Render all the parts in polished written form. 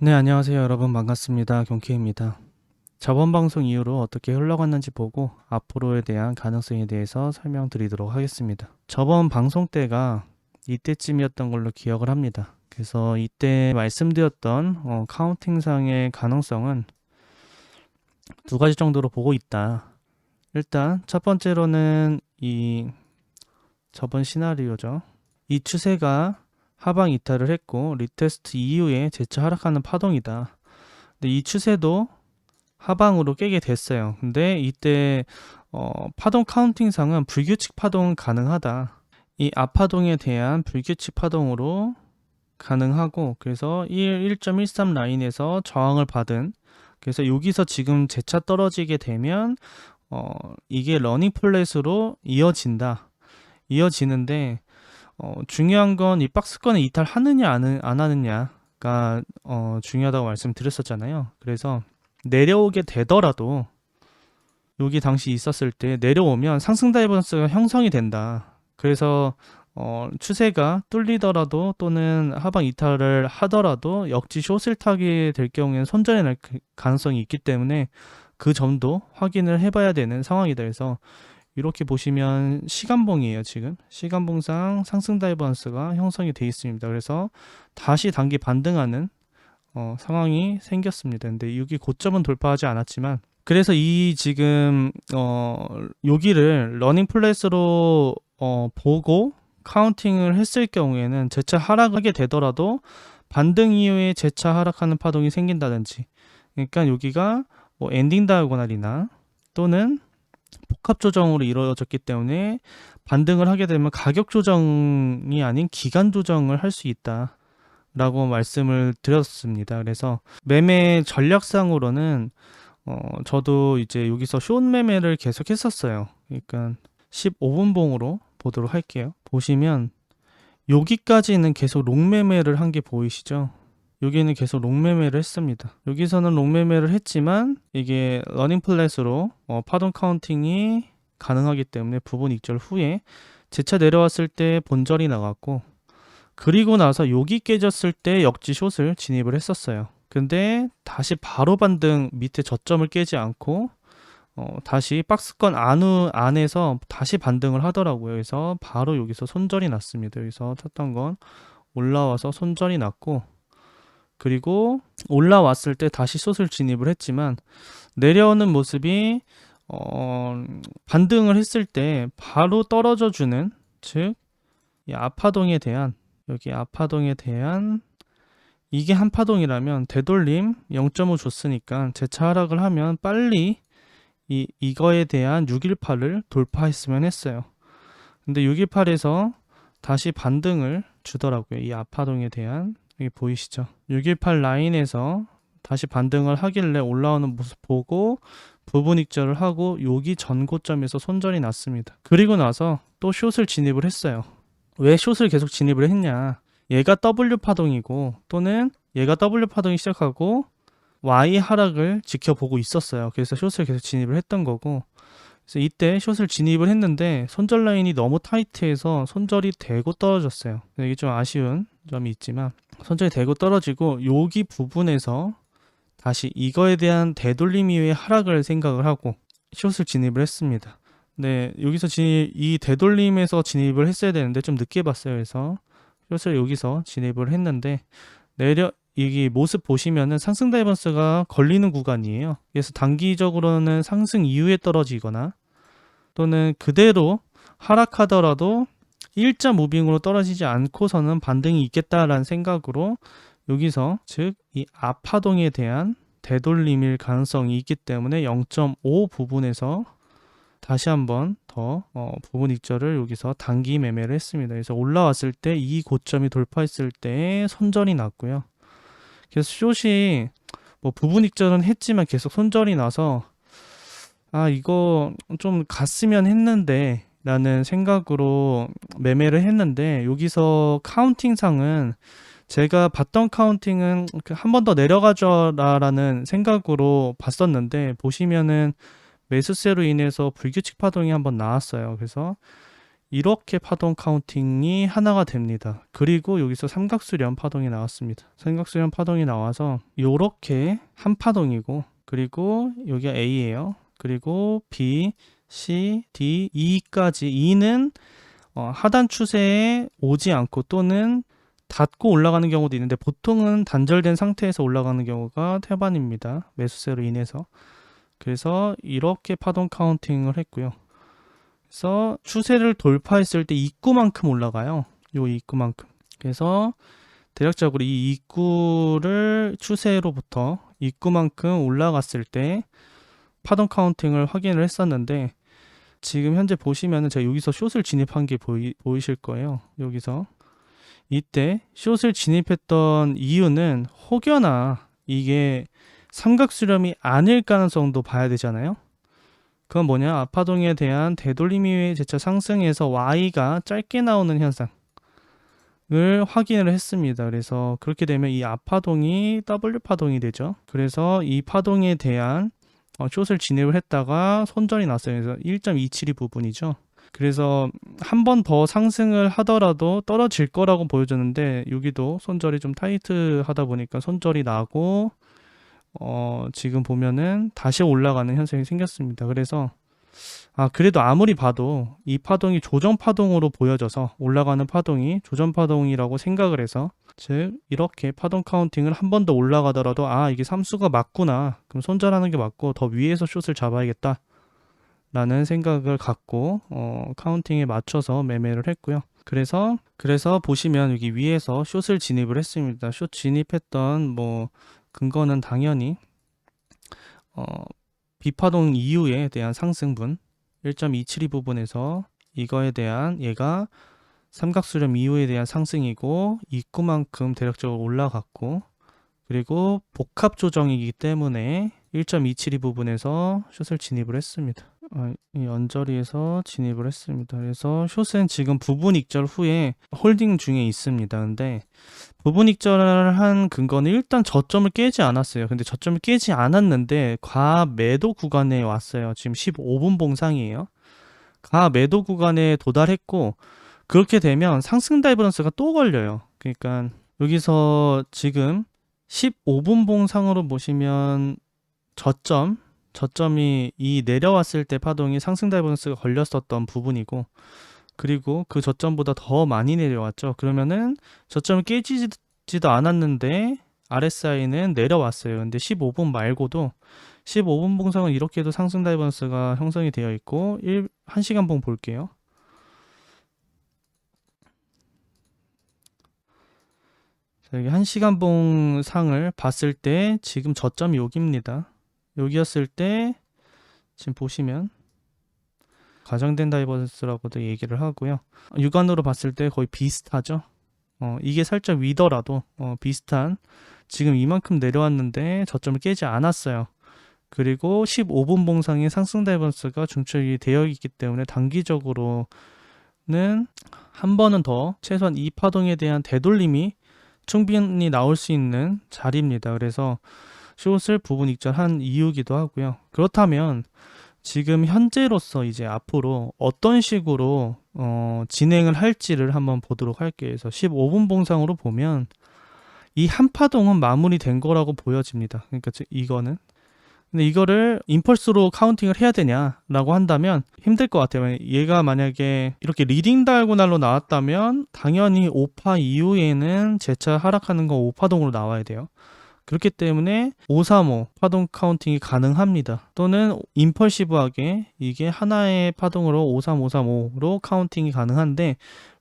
네, 안녕하세요. 여러분 반갑습니다. 경케입니다. 저번 방송 이후로 어떻게 흘러갔는지 보고 앞으로에 대한 가능성에 대해서 설명드리도록 하겠습니다. 저번 방송 때가 이때쯤이었던 걸로 기억을 합니다. 그래서 이때 말씀드렸던 카운팅상의 가능성은 두 가지 정도로 보고 있다. 일단 첫 번째로는 저번 시나리오죠. 이 추세가 하방 이탈을 했고 리테스트 이후에 재차 하락하는 파동이다. 근데 이 추세도 하방으로 깨게 됐어요. 근데 이때 파동 카운팅상은 불규칙 파동은 가능하다. 이 앞파동에 대한 불규칙 파동으로 가능하고, 그래서 1.13 라인에서 저항을 받은, 그래서 여기서 지금 재차 떨어지게 되면 이게 러닝 플랫으로 이어지는데 중요한 건 이 박스권에 이탈하느냐 안 하느냐가 중요하다고 말씀드렸었잖아요. 그래서 내려오게 되더라도 여기 당시 있었을 때 내려오면 상승 다이버전스가 형성이 된다. 그래서 추세가 뚫리더라도 또는 하방 이탈을 하더라도 역지 숏을 타게 될 경우에는 손절이 날 가능성이 있기 때문에 그 점도 확인을 해봐야 되는 상황이다. 그래서 이렇게 보시면 시간봉이에요. 지금 시간봉상 상승 다이버전스가 형성이 되어 있습니다. 그래서 다시 단기 반등하는 상황이 생겼습니다. 근데 여기 고점은 돌파하지 않았지만, 그래서 이 지금 여기를 러닝 플랫으로 보고 카운팅을 했을 경우에는 재차 하락하게 되더라도 반등 이후에 재차 하락하는 파동이 생긴다든지, 그러니까 여기가 뭐 엔딩 다이고날이나 또는 복합 조정으로 이루어졌기 때문에 반등을 하게 되면 가격 조정이 아닌 기간 조정을 할 수 있다 라고 말씀을 드렸습니다. 그래서 매매 전략상으로는 저도 이제 여기서 숏 매매를 계속 했었어요. 그러니까 15분 봉으로 보도록 할게요. 보시면 여기까지는 계속 롱 매매를 한 게 보이시죠? 여기는 계속 롱 매매를 했습니다. 여기서는 롱 매매를 했지만 이게 러닝 플랫으로 파동 카운팅이 가능하기 때문에 부분 익절 후에 재차 내려왔을 때 본절이 나갔고, 그리고 나서 여기 깨졌을 때 역지 숏을 진입을 했었어요. 근데 다시 바로 반등, 밑에 저점을 깨지 않고 다시 박스권 안에서 다시 반등을 하더라고요. 그래서 바로 여기서 손절이 났습니다. 여기서 탔던 건 올라와서 손절이 났고, 그리고 올라왔을 때 다시 숏을 진입을 했지만 내려오는 모습이 반등을 했을 때 바로 떨어져 주는, 즉 이 아파동에 대한, 여기 아파동에 대한, 이게 한 파동이라면 되돌림 0.5 줬으니까 재차 하락을 하면 빨리 이거에 대한 618을 돌파했으면 했어요. 근데 618에서 다시 반등을 주더라고요. 이 아파동에 대한, 여기 보이시죠? 618 라인에서 다시 반등을 하길래 올라오는 모습 보고 부분 익절을 하고 여기 전고점에서 손절이 났습니다. 그리고 나서 또 숏을 진입을 했어요. 왜 숏을 계속 진입을 했냐? 얘가 W 파동이고, 또는 얘가 W 파동이 시작하고 Y 하락을 지켜보고 있었어요. 그래서 숏을 계속 진입을 했던 거고, 그래서 이때 숏을 진입을 했는데 손절 라인이 너무 타이트해서 손절이 되고 떨어졌어요. 이게 좀 아쉬운 점이 있지만 손절이 되고 떨어지고, 여기 부분에서 다시 이거에 대한 되돌림 이후에 하락을 생각을 하고 숏을 진입을 했습니다. 네, 여기서 이 되돌림에서 진입을 했어야 되는데 좀 늦게 봤어요. 그래서 숏을 여기서 진입을 했는데 여기 모습 보시면은 상승 다이버스가 걸리는 구간이에요. 그래서 단기적으로는 상승 이후에 떨어지거나 또는 그대로 하락하더라도 일자 무빙으로 떨어지지 않고서는 반등이 있겠다라는 생각으로 여기서, 즉 이 앞파동에 대한 되돌림일 가능성이 있기 때문에 0.5 부분에서 다시 한번 더 부분 익절을 여기서 단기 매매를 했습니다. 그래서 올라왔을 때 이 고점이 돌파했을 때 손절이 났고요. 그래서 숏이 뭐 부분 익절은 했지만 계속 손절이 나서 이거 좀 갔으면 했는데 라는 생각으로 매매를 했는데, 여기서 카운팅상은 제가 봤던 카운팅은 한 번 더 내려가줘라 라는 생각으로 봤었는데, 보시면은 매수세로 인해서 불규칙 파동이 한번 나왔어요. 그래서 이렇게 파동 카운팅이 하나가 됩니다. 그리고 여기서 삼각수렴 파동이 나왔습니다. 삼각수렴 파동이 나와서 요렇게 한 파동이고, 그리고 여기가 A예요. 그리고 B, C, D, E까지. E는 하단 추세에 오지 않고 또는 닫고 올라가는 경우도 있는데, 보통은 단절된 상태에서 올라가는 경우가 태반입니다. 매수세로 인해서. 그래서 이렇게 파동 카운팅을 했고요. 그래서 추세를 돌파했을 때 입구만큼 올라가요. 요 입구만큼. 그래서 대략적으로 이 입구를 추세로부터 입구만큼 올라갔을 때 파동 카운팅을 확인을 했었는데, 지금 현재 보시면은 제가 여기서 숏을 진입한 게 보이실 거예요. 여기서 이때 숏을 진입했던 이유는 혹여나 이게 삼각수렴이 아닐 가능성도 봐야 되잖아요. 그건 뭐냐, 아파동에 대한 되돌림 이후에 재차 상승해서 Y가 짧게 나오는 현상을 확인을 했습니다. 그래서 그렇게 되면 이 아파동이 W파동이 되죠. 그래서 이 파동에 대한 숏을 진입을 했다가 손절이 났어요. 그래서 1.272 부분이죠. 그래서 한 번 더 상승을 하더라도 떨어질 거라고 보여줬는데, 여기도 손절이 좀 타이트하다 보니까 손절이 나고 지금 보면은 다시 올라가는 현상이 생겼습니다. 그래서 그래도 아무리 봐도 이 파동이 조정 파동으로 보여져서, 올라가는 파동이 조정 파동이라고 생각을 해서, 즉 이렇게 파동 카운팅을 한 번 더 올라가더라도 이게 삼수가 맞구나, 그럼 손절하는 게 맞고 더 위에서 숏을 잡아야겠다 라는 생각을 갖고 카운팅에 맞춰서 매매를 했고요. 그래서 보시면 여기 위에서 숏을 진입을 했습니다. 숏 진입했던 근거는 당연히 비파동 이후에 대한 상승분 1.272 부분에서 이거에 대한, 얘가 삼각수렴 이후에 대한 상승이고 입구만큼 대략적으로 올라갔고, 그리고 복합 조정이기 때문에 1.272 부분에서 숏을 진입을 했습니다. 이 언저리에서 진입을 했습니다. 그래서 숏은 지금 부분 익절 후에 홀딩 중에 있습니다. 근데 부분 익절을 한 근거는 일단 저점을 깨지 않았어요. 근데 저점을 깨지 않았는데 과매도 구간에 왔어요. 지금 15분 봉상이에요. 과매도 구간에 도달했고, 그렇게 되면 상승 다이버런스가 또 걸려요. 그러니까 여기서 지금 15분 봉상으로 보시면 저점이 이 내려왔을 때 파동이 상승 다이버런스가 걸렸었던 부분이고, 그리고 그 저점보다 더 많이 내려왔죠. 그러면은 저점을 깨지지도 않았는데 RSI는 내려왔어요. 근데 15분 말고도 15분 봉상은 이렇게도 상승 다이버런스가 형성이 되어 있고, 1시간 봉 볼게요. 여기 1시간 봉상을 봤을 때 지금 저점이 여기입니다. 여기였을 때 지금 보시면 과장된 다이버런스라고도 얘기를 하고요. 육안으로 봤을 때 거의 비슷하죠. 이게 살짝 위더라도 비슷한, 지금 이만큼 내려왔는데 저점을 깨지 않았어요. 그리고 15분 봉상의 상승 다이버런스가 중첩이 되어 있기 때문에 단기적으로는 한 번은 더 최소한 이 파동에 대한 되돌림이 충분히 나올 수 있는 자리입니다. 그래서 숏을 부분 익절한 이유기도 하고요. 그렇다면 지금 현재로서 이제 앞으로 어떤 식으로 진행을 할지를 한번 보도록 할게요. 그래서 15분 봉상으로 보면 이 한 파동은 마무리된 거라고 보여집니다. 그러니까 이거는, 근데 이거를 임펄스로 카운팅을 해야 되냐라고 한다면 힘들 것 같아요. 얘가 만약에 이렇게 리딩 다이고날로 나왔다면 당연히 5파 이후에는 재차 하락하는 건 5파동으로 나와야 돼요. 그렇기 때문에 535 파동 카운팅이 가능합니다. 또는 임펄시브하게 이게 하나의 파동으로 53535로 카운팅이 가능한데,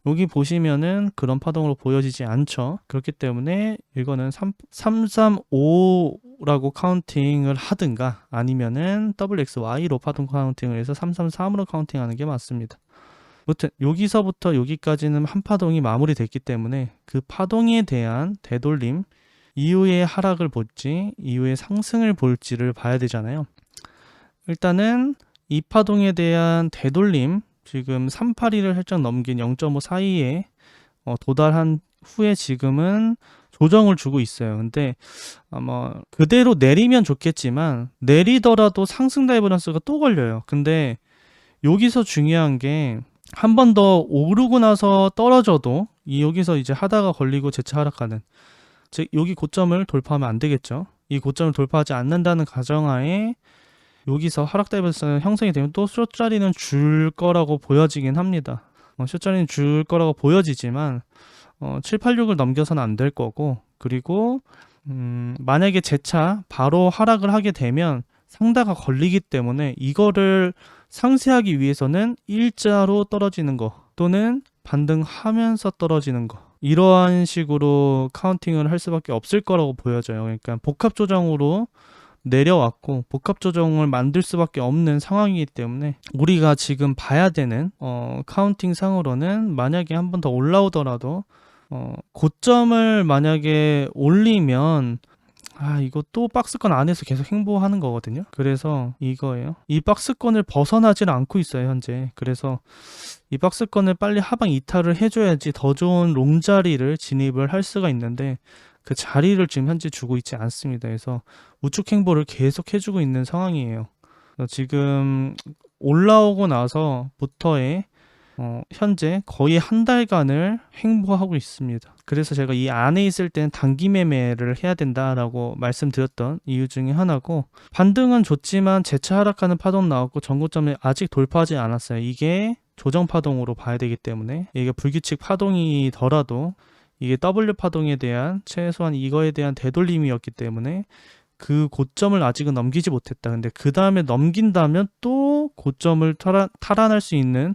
여기 보시면은 그런 파동으로 보여지지 않죠. 그렇기 때문에 이거는 335라고 카운팅을 하든가, 아니면은 WXY로 파동 카운팅을 해서 333으로 카운팅하는 게 맞습니다. 아무튼 여기서부터 여기까지는 한 파동이 마무리됐기 때문에 그 파동에 대한 되돌림, 이후에 하락을 볼지 이후에 상승을 볼지를 봐야 되잖아요. 일단은 이 파동에 대한 되돌림, 지금 382를 살짝 넘긴 0.5 사이에 도달한 후에 지금은 조정을 주고 있어요. 근데 아마 그대로 내리면 좋겠지만, 내리더라도 상승 다이버런스가 또 걸려요. 근데 여기서 중요한 게 한 번 더 오르고 나서 떨어져도 여기서 이제 하다가 걸리고 재차 하락하는, 즉 여기 고점을 돌파하면 안 되겠죠. 이 고점을 돌파하지 않는다는 가정하에 여기서 하락 다이버스 형성이 되면 또 숏자리는 줄 거라고 보여지긴 합니다. 숏자리는 줄 거라고 보여지지만 786을 넘겨서는 안 될 거고, 그리고 만약에 재차 바로 하락을 하게 되면 상다가 걸리기 때문에 이거를 상쇄하기 위해서는 일자로 떨어지는 거 또는 반등하면서 떨어지는 거, 이러한 식으로 카운팅을 할 수밖에 없을 거라고 보여져요. 그러니까 복합 조정으로 내려왔고 복합 조정을 만들 수밖에 없는 상황이기 때문에 우리가 지금 봐야 되는 카운팅 상으로는, 만약에 한 번 더 올라오더라도 고점을 만약에 올리면 이거 또 박스권 안에서 계속 횡보하는 거거든요. 그래서 이거예요. 이 박스권을 벗어나질 않고 있어요, 현재. 그래서 이 박스권을 빨리 하방 이탈을 해줘야지 더 좋은 롱 자리를 진입을 할 수가 있는데, 그 자리를 지금 현재 주고 있지 않습니다. 그래서 우측 횡보를 계속 해주고 있는 상황이에요. 지금 올라오고 나서부터의 현재 거의 한 달간을 횡보하고 있습니다. 그래서 제가 이 안에 있을 때는 단기 매매를 해야 된다라고 말씀드렸던 이유 중에 하나고, 반등은 좋지만 재차 하락하는 파동 나왔고 전고점을 아직 돌파하지 않았어요. 이게 조정 파동으로 봐야 되기 때문에, 이게 불규칙 파동이더라도 이게 W 파동에 대한 최소한 이거에 대한 되돌림이었기 때문에 그 고점을 아직은 넘기지 못했다. 근데 그 다음에 넘긴다면 또 고점을 탈환할 수 있는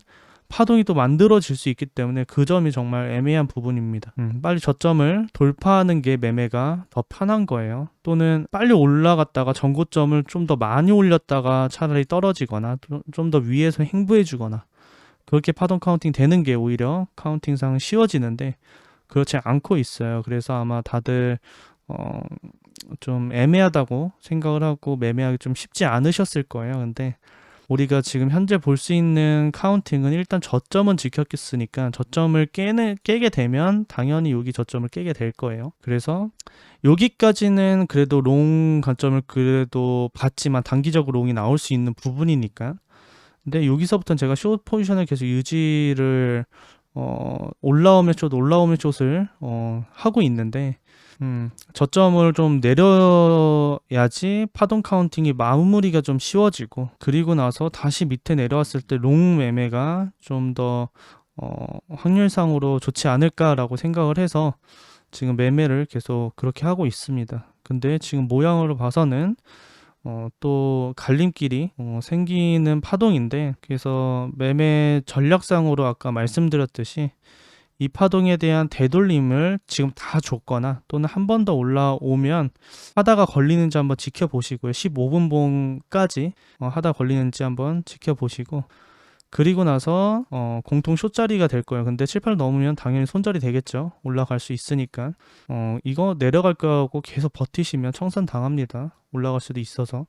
파동이 또 만들어질 수 있기 때문에 그 점이 정말 애매한 부분입니다. 빨리 저점을 돌파하는 게 매매가 더 편한 거예요. 또는 빨리 올라갔다가 전고점을 좀 더 많이 올렸다가 차라리 떨어지거나 좀 더 위에서 횡보해 주거나, 그렇게 파동 카운팅 되는 게 오히려 카운팅상 쉬워지는데 그렇지 않고 있어요. 그래서 아마 다들 좀 애매하다고 생각을 하고 매매하기 좀 쉽지 않으셨을 거예요. 근데 우리가 지금 현재 볼 수 있는 카운팅은 일단 저점은 지켰으니까 저점을 깨게 되면 당연히 여기 저점을 깨게 될 거예요. 그래서 여기까지는 그래도 롱 관점을 그래도 봤지만 단기적으로 롱이 나올 수 있는 부분이니까. 근데 여기서부터는 제가 숏 포지션을 계속 유지를 올라오면 숏을 하고 있는데, 저점을 좀 내려야지 파동 카운팅이 마무리가 좀 쉬워지고, 그리고 나서 다시 밑에 내려왔을 때 롱 매매가 좀 더 확률상으로 좋지 않을까라고 생각을 해서 지금 매매를 계속 그렇게 하고 있습니다. 근데 지금 모양으로 봐서는 또 갈림길이 생기는 파동인데, 그래서 매매 전략상으로 아까 말씀드렸듯이 이 파동에 대한 되돌림을 지금 다 줬거나 또는 한 번 더 올라오면 하다가 걸리는지 한번 지켜보시고요. 15분봉까지 하다 걸리는지 한번 지켜보시고, 그리고 나서 공통 숏자리가 될 거예요. 근데 7, 8 넘으면 당연히 손절이 되겠죠. 올라갈 수 있으니까. 이거 내려갈 거고 계속 버티시면 청산 당합니다. 올라갈 수도 있어서.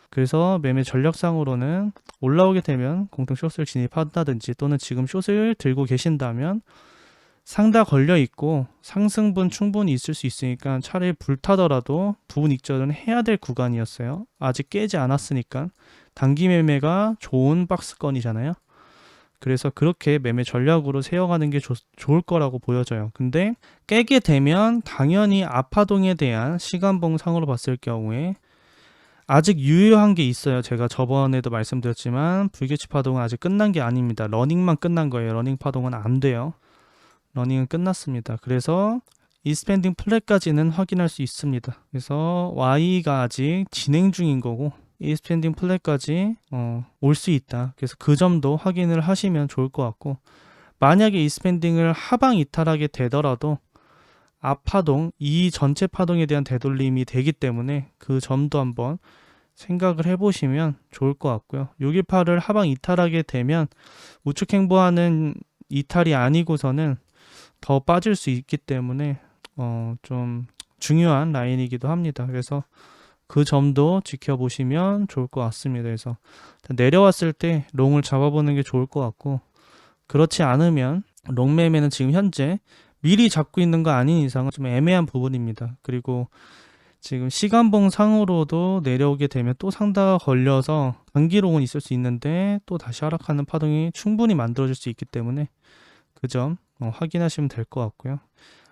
그래서 매매 전략상으로는 올라오게 되면 공통 숏을 진입한다든지, 또는 지금 숏을 들고 계신다면 상다 걸려 있고 상승분 충분히 있을 수 있으니까 차라리 불타더라도 부분 익절은 해야 될 구간이었어요. 아직 깨지 않았으니까. 단기 매매가 좋은 박스권이잖아요. 그래서 그렇게 매매 전략으로 세워가는 게 좋을 거라고 보여져요. 근데 깨게 되면 당연히 아파동에 대한 시간봉 상으로 봤을 경우에 아직 유효한 게 있어요. 제가 저번에도 말씀드렸지만 불규칙 파동은 아직 끝난 게 아닙니다. 러닝만 끝난 거예요. 러닝 파동은 안 돼요. 러닝은 끝났습니다. 그래서 이스펜딩 플랫까지는 확인할 수 있습니다. 그래서 Y가 아직 진행 중인 거고 이스펜딩 플랫까지 올 수 있다. 그래서 그 점도 확인을 하시면 좋을 것 같고, 만약에 이스펜딩을 하방 이탈하게 되더라도 앞파동, 이 전체 파동에 대한 되돌림이 되기 때문에 그 점도 한번 생각을 해보시면 좋을 것 같고요. 618을 하방 이탈하게 되면 우측 행보하는 이탈이 아니고서는 더 빠질 수 있기 때문에 좀 중요한 라인이기도 합니다. 그래서 그 점도 지켜보시면 좋을 것 같습니다. 그래서 내려왔을 때 롱을 잡아보는 게 좋을 것 같고, 그렇지 않으면 롱 매매는 지금 현재 미리 잡고 있는 거 아닌 이상은 좀 애매한 부분입니다. 그리고 지금 시간봉 상으로도 내려오게 되면 또 상다가 걸려서 단기롱은 있을 수 있는데 또 다시 하락하는 파동이 충분히 만들어질 수 있기 때문에 그 점 확인하시면 될 것 같고요.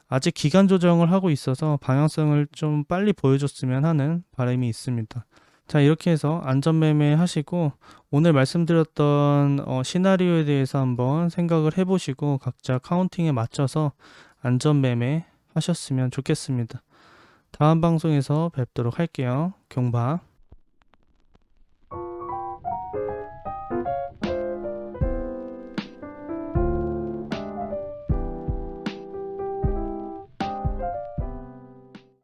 아직 기간 조정을 하고 있어서 방향성을 좀 빨리 보여줬으면 하는 바람이 있습니다. 자, 이렇게 해서 안전매매 하시고 오늘 말씀드렸던 시나리오에 대해서 한번 생각을 해보시고 각자 카운팅에 맞춰서 안전매매 하셨으면 좋겠습니다. 다음 방송에서 뵙도록 할게요. 경바.